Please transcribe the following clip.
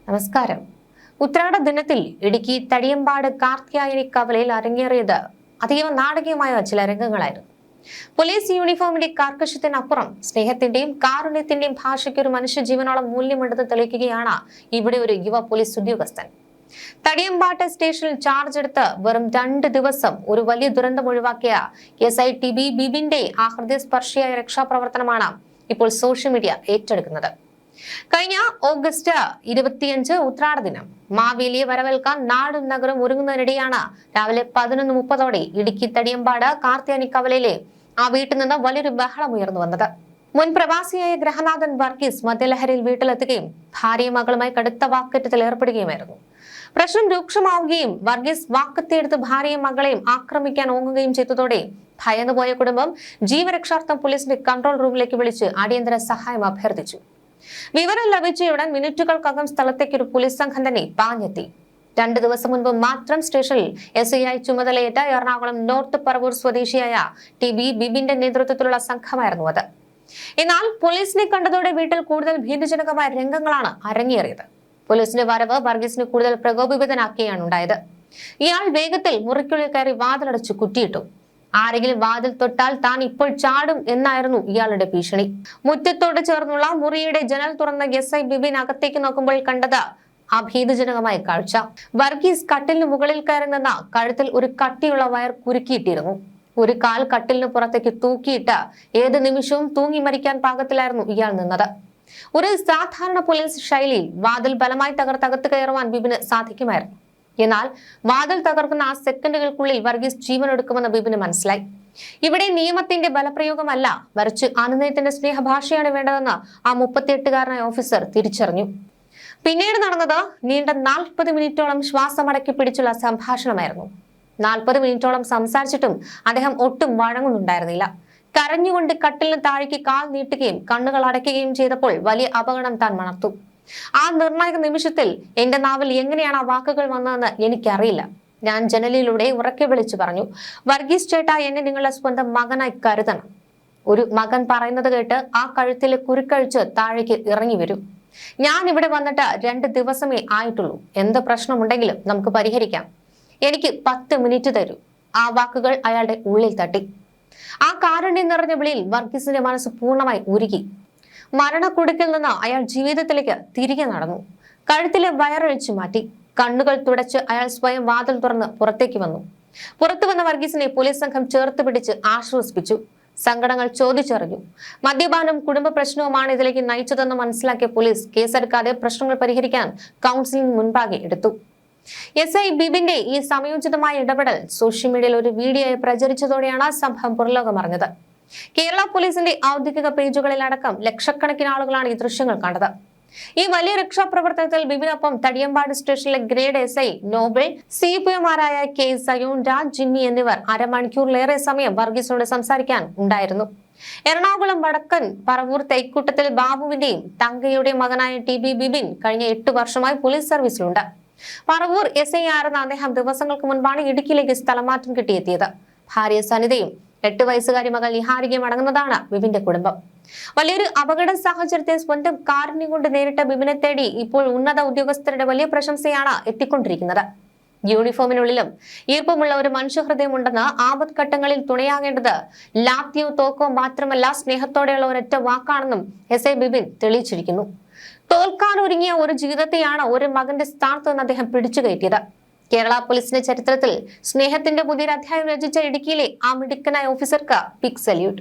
നമസ്കാരം. ഉത്രാട ദിനത്തിൽ ഇടുക്കി തടിയമ്പാട് കാർത്യായനി കവലയിൽ അരങ്ങേറിയത് അതീവ നാടകീയമായ ചില രംഗങ്ങളായിരുന്നു. പോലീസ് യൂണിഫോമിന്റെ കാർക്കശ്യത്തിനപ്പുറം സ്നേഹത്തിന്റെയും കാരുണ്യത്തിന്റെയും ഭാഷയ്ക്ക് ഒരു മനുഷ്യജീവനോളം മൂല്യമുണ്ടെന്ന് തെളിയിക്കുകയാണ് ഇവിടെ ഒരു യുവ പോലീസ് ഉദ്യോഗസ്ഥൻ. തടിയമ്പാട്ട് സ്റ്റേഷനിൽ ചാർജ് എടുത്ത് വെറും 2 ദിവസം ഒരു വലിയ ദുരന്തം ഒഴിവാക്കിയ SI TB ബിബിന്റെ ആ ഹൃദയസ്പർശിയായ രക്ഷാപ്രവർത്തനമാണ് ഇപ്പോൾ സോഷ്യൽ മീഡിയ ഏറ്റെടുക്കുന്നത്. കഴിഞ്ഞ ഓഗസ്റ്റ് 25 ഉത്രാട ദിനം മാവേലിയെ വരവേൽക്കാൻ നാടും നഗരം ഒരുങ്ങുന്നതിനിടെയാണ് രാവിലെ 11:30 ഇടുക്കി തടിയമ്പാട് കാർത്യായനി കവലയിലെ ആ വീട്ടിൽ നിന്ന് വലിയൊരു ബഹളം ഉയർന്നു വന്നത്. മുൻ പ്രവാസിയായ ഗ്രഹനാഥൻ വർഗീസ് മദ്യലഹരിയിൽ വീട്ടിലെത്തുകയും ഭാര്യയും മകളുമായി കടുത്ത വാക്കേറ്റത്തിൽ ഏർപ്പെടുകയുമായിരുന്നു. പ്രശ്നം രൂക്ഷമാവുകയും വർഗീസ് വാക്കത്തിയെടുത്ത് ഭാര്യയും മകളെയും ആക്രമിക്കാൻ ഓങ്ങുകയും ചെയ്തതോടെ ഭയന്നുപോയ കുടുംബം ജീവരക്ഷാർത്ഥം പോലീസിന്റെ കൺട്രോൾ റൂമിലേക്ക് വിളിച്ച് അടിയന്തര സഹായം അഭ്യർത്ഥിച്ചു. വിവരം ലഭിച്ചയുടൻ മിനിറ്റുകൾക്കകം സ്ഥലത്തേക്ക് ഒരു പോലീസ് സംഘം തന്നെ പാഞ്ഞെത്തി. 2 ദിവസം മുൻപ് മാത്രം സ്റ്റേഷനിൽ SI ചുമതലയേറ്റ എറണാകുളം നോർത്ത് പറവൂർ സ്വദേശിയായ TB ബിബിന്റെ നേതൃത്വത്തിലുള്ള സംഘമായിരുന്നു അത്. എന്നാൽ പോലീസിനെ കണ്ടതോടെ വീട്ടിൽ കൂടുതൽ ഭീതിജനകമായ രംഗങ്ങളാണ് അരങ്ങേറിയത്. പോലീസിന്റെ വരവ് വർഗീസിനെ കൂടുതൽ പ്രകോപിതനാക്കിയാണ് ഉണ്ടായത്. ഇയാൾ വേഗത്തിൽ മുറിക്കുള്ളിൽ കയറി വാതിലടച്ചു കുറ്റിയിട്ടു. ആരെങ്കിലും വാതിൽ തൊട്ടാൽ താൻ ഇപ്പോൾ ചാടും എന്നായിരുന്നു ഇയാളുടെ ഭീഷണി. മുറ്റത്തോട് ചേർന്നുള്ള മുറിയുടെ ജനൽ തുറന്ന SI ബിബിൻ അകത്തേക്ക് നോക്കുമ്പോൾ കണ്ടത് അഭീതജനകമായ കാഴ്ച. വർഗീസ് കട്ടിലിന് മുകളിൽ കയറി നിന്ന കഴുത്തിൽ ഒരു കട്ടിയുള്ള വയർ കുരുക്കിയിട്ടിരുന്നു. ഒരു കാൽ കട്ടിലിന് പുറത്തേക്ക് തൂക്കിയിട്ട് ഏത് നിമിഷവും തൂങ്ങി മരിക്കാൻ പാകത്തിലായിരുന്നു ഇയാൾ നിന്നത്. ഒരു സാധാരണ പോലീസ് ശൈലിയിൽ വാതിൽ ബലമായി തകർത്തകത്ത് കയറുവാൻ ബിബിന് സാധിക്കുമായിരുന്നു. എന്നാൽ വാതിൽ തകർക്കുന്ന ആ സെക്കൻഡുകൾക്കുള്ളിൽ വർഗീസ് ജീവനെടുക്കുമെന്ന് ബിബിന് മനസ്സിലായി. ഇവിടെ നിയമത്തിന്റെ ബലപ്രയോഗമല്ല, മറിച്ച് അനുനയത്തിന്റെ സ്നേഹഭാഷയാണ് വേണ്ടതെന്ന് ആ 38-കാരനായ ഓഫീസർ തിരിച്ചറിഞ്ഞു. പിന്നീട് നടന്നത് നീണ്ട 40 മിനിറ്റോളം ശ്വാസമടക്കി പിടിച്ചുള്ള സംഭാഷണമായിരുന്നു. 40 മിനിറ്റോളം സംസാരിച്ചിട്ടും അദ്ദേഹം ഒട്ടും വഴങ്ങുന്നുണ്ടായിരുന്നില്ല. കരഞ്ഞുകൊണ്ട് കട്ടിലിന് താഴേക്ക് കാൽ നീട്ടുകയും കണ്ണുകൾ അടയ്ക്കുകയും ചെയ്തപ്പോൾ വലിയ അപകടം താൻ മണർത്തു. ആ നിർണായക നിമിഷത്തിൽ എന്റെ നാവിൽ എങ്ങനെയാണ് ആ വാക്കുകൾ വന്നതെന്ന് എനിക്കറിയില്ല. ഞാൻ ജനലിലൂടെ ഉറക്കെ വിളിച്ചു പറഞ്ഞു, വർഗീസ് ചേട്ടാ, എന്നെ നിങ്ങളുടെ സ്വന്തം മകനായി കരുതണം. ഒരു മകൻ പറയുന്നത് കേട്ട് ആ കഴുത്തിലെ കുരുക്കഴിച്ച് താഴേക്ക് ഇറങ്ങി വരും. ഞാൻ ഇവിടെ വന്നിട്ട് 2 ദിവസമേ ആയിട്ടുള്ളൂ. എന്ത് പ്രശ്നമുണ്ടെങ്കിലും നമുക്ക് പരിഹരിക്കാം. എനിക്ക് 10 മിനിറ്റ് തരൂ. ആ വാക്കുകൾ അയാളുടെ ഉള്ളിൽ തട്ടി. ആ കാരുണ്യം നിറഞ്ഞ വിളിയിൽ വർഗീസിന്റെ മനസ്സ് പൂർണ്ണമായി ഉരുകി. മരണക്കുടുക്കിൽ നിന്ന് അയാൾ ജീവിതത്തിലേക്ക് തിരികെ നടന്നു. കഴുത്തിലെ വയറഴിച്ചു മാറ്റി. കണ്ണുകൾ തുടച്ച് അയാൾ സ്വയം വാതിൽ തുറന്ന് പുറത്തേക്ക് വന്നു. പുറത്തു വന്ന വർഗീസിനെ പോലീസ് സംഘം ചേർത്ത് പിടിച്ച് ആശ്വസിപ്പിച്ചു. സങ്കടങ്ങൾ ചോദിച്ചറിഞ്ഞു. മദ്യപാനം കുടുംബ പ്രശ്നവുമാണ് ഇതിലേക്ക് നയിച്ചതെന്ന് മനസ്സിലാക്കിയ പോലീസ് കേസെടുക്കാതെ പ്രശ്നങ്ങൾ പരിഹരിക്കാൻ കൗൺസിലിംഗ് മുൻപാകെ എടുത്തു. SI ബിബിന്റെ ഈ സമയോചിതമായ ഇടപെടൽ സോഷ്യൽ മീഡിയയിൽ ഒരു വീഡിയോയായി പ്രചരിച്ചതോടെയാണ് സംഭവം പുറലോകമറിഞ്ഞത്. കേരള പോലീസിന്റെ ഔദ്യോഗിക പേജുകളിൽ അടക്കം ലക്ഷക്കണക്കിന് ആളുകളാണ് ഈ ദൃശ്യങ്ങൾ കണ്ടത്. ഈ വലിയ രക്ഷാപ്രവർത്തനത്തിൽ ബിബിനൊപ്പം തടിയമ്പാട് സ്റ്റേഷനിലെ ഗ്രേഡ് SI നോബിൾ, CPOമാരായ K സയൂൺ രാജ്, ജിമ്മി എന്നിവർ അരമണിക്കൂറിലേറെ സമയം വർഗീസിനോട് സംസാരിക്കാൻ ഉണ്ടായിരുന്നു. എറണാകുളം വടക്കൻ പറവൂർ തൈക്കൂട്ടത്തിൽ ബാബുവിന്റെയും തങ്കയുടെയും മകനായ TB ബിബിൻ കഴിഞ്ഞ 8 വർഷമായി പോലീസ് സർവീസിലുണ്ട്. പറവൂർ SI ആയിരുന്ന അദ്ദേഹം ദിവസങ്ങൾക്ക് മുൻപാണ് ഇടുക്കിയിലേക്ക് സ്ഥലമാറ്റം കിട്ടിയെത്തിയത്. ഭാര്യ സനിതയും 8 വയസ്സുകാരി മകൾ നിഹാരികയും അടങ്ങുന്നതാണ് ബിബിന്റെ കുടുംബം. വലിയൊരു അപകട സാഹചര്യത്തെ സ്വന്തം കാരുണ്യം കൊണ്ട് നേരിട്ട ബിബിനെ തേടി ഇപ്പോൾ ഉന്നത ഉദ്യോഗസ്ഥരുടെ വലിയ പ്രശംസയാണ് എത്തിക്കൊണ്ടിരിക്കുന്നത്. യൂണിഫോമിനുള്ളിലും ഈർപ്പമുള്ള ഒരു മനുഷ്യഹൃദയമുണ്ടെന്ന് ആപത്ഘട്ടങ്ങളിൽ തുണയാകേണ്ടത് ലാത്തിയോ തോക്കോ മാത്രമല്ല, സ്നേഹത്തോടെയുള്ള ഒരൊറ്റ വാക്കാണെന്നും SI ബിബിൻ തെളിയിച്ചിരിക്കുന്നു. തോൽക്കാൻ ഒരുങ്ങിയ ഒരു ജീവിതത്തെയാണ് ഒരു മകന്റെ സ്ഥാനത്ത് നിന്ന് അദ്ദേഹം പിടിച്ചു കയറ്റിയത്. കേരള പോലീസിന്റെ ചരിത്രത്തിൽ സ്നേഹത്തിന്റെ പുതിയൊരു അധ്യായം രചിച്ച ഇടുക്കിയിലെ ആ മിടുക്കനായ ഓഫീസർക്ക് ബിഗ് സല്യൂട്ട്.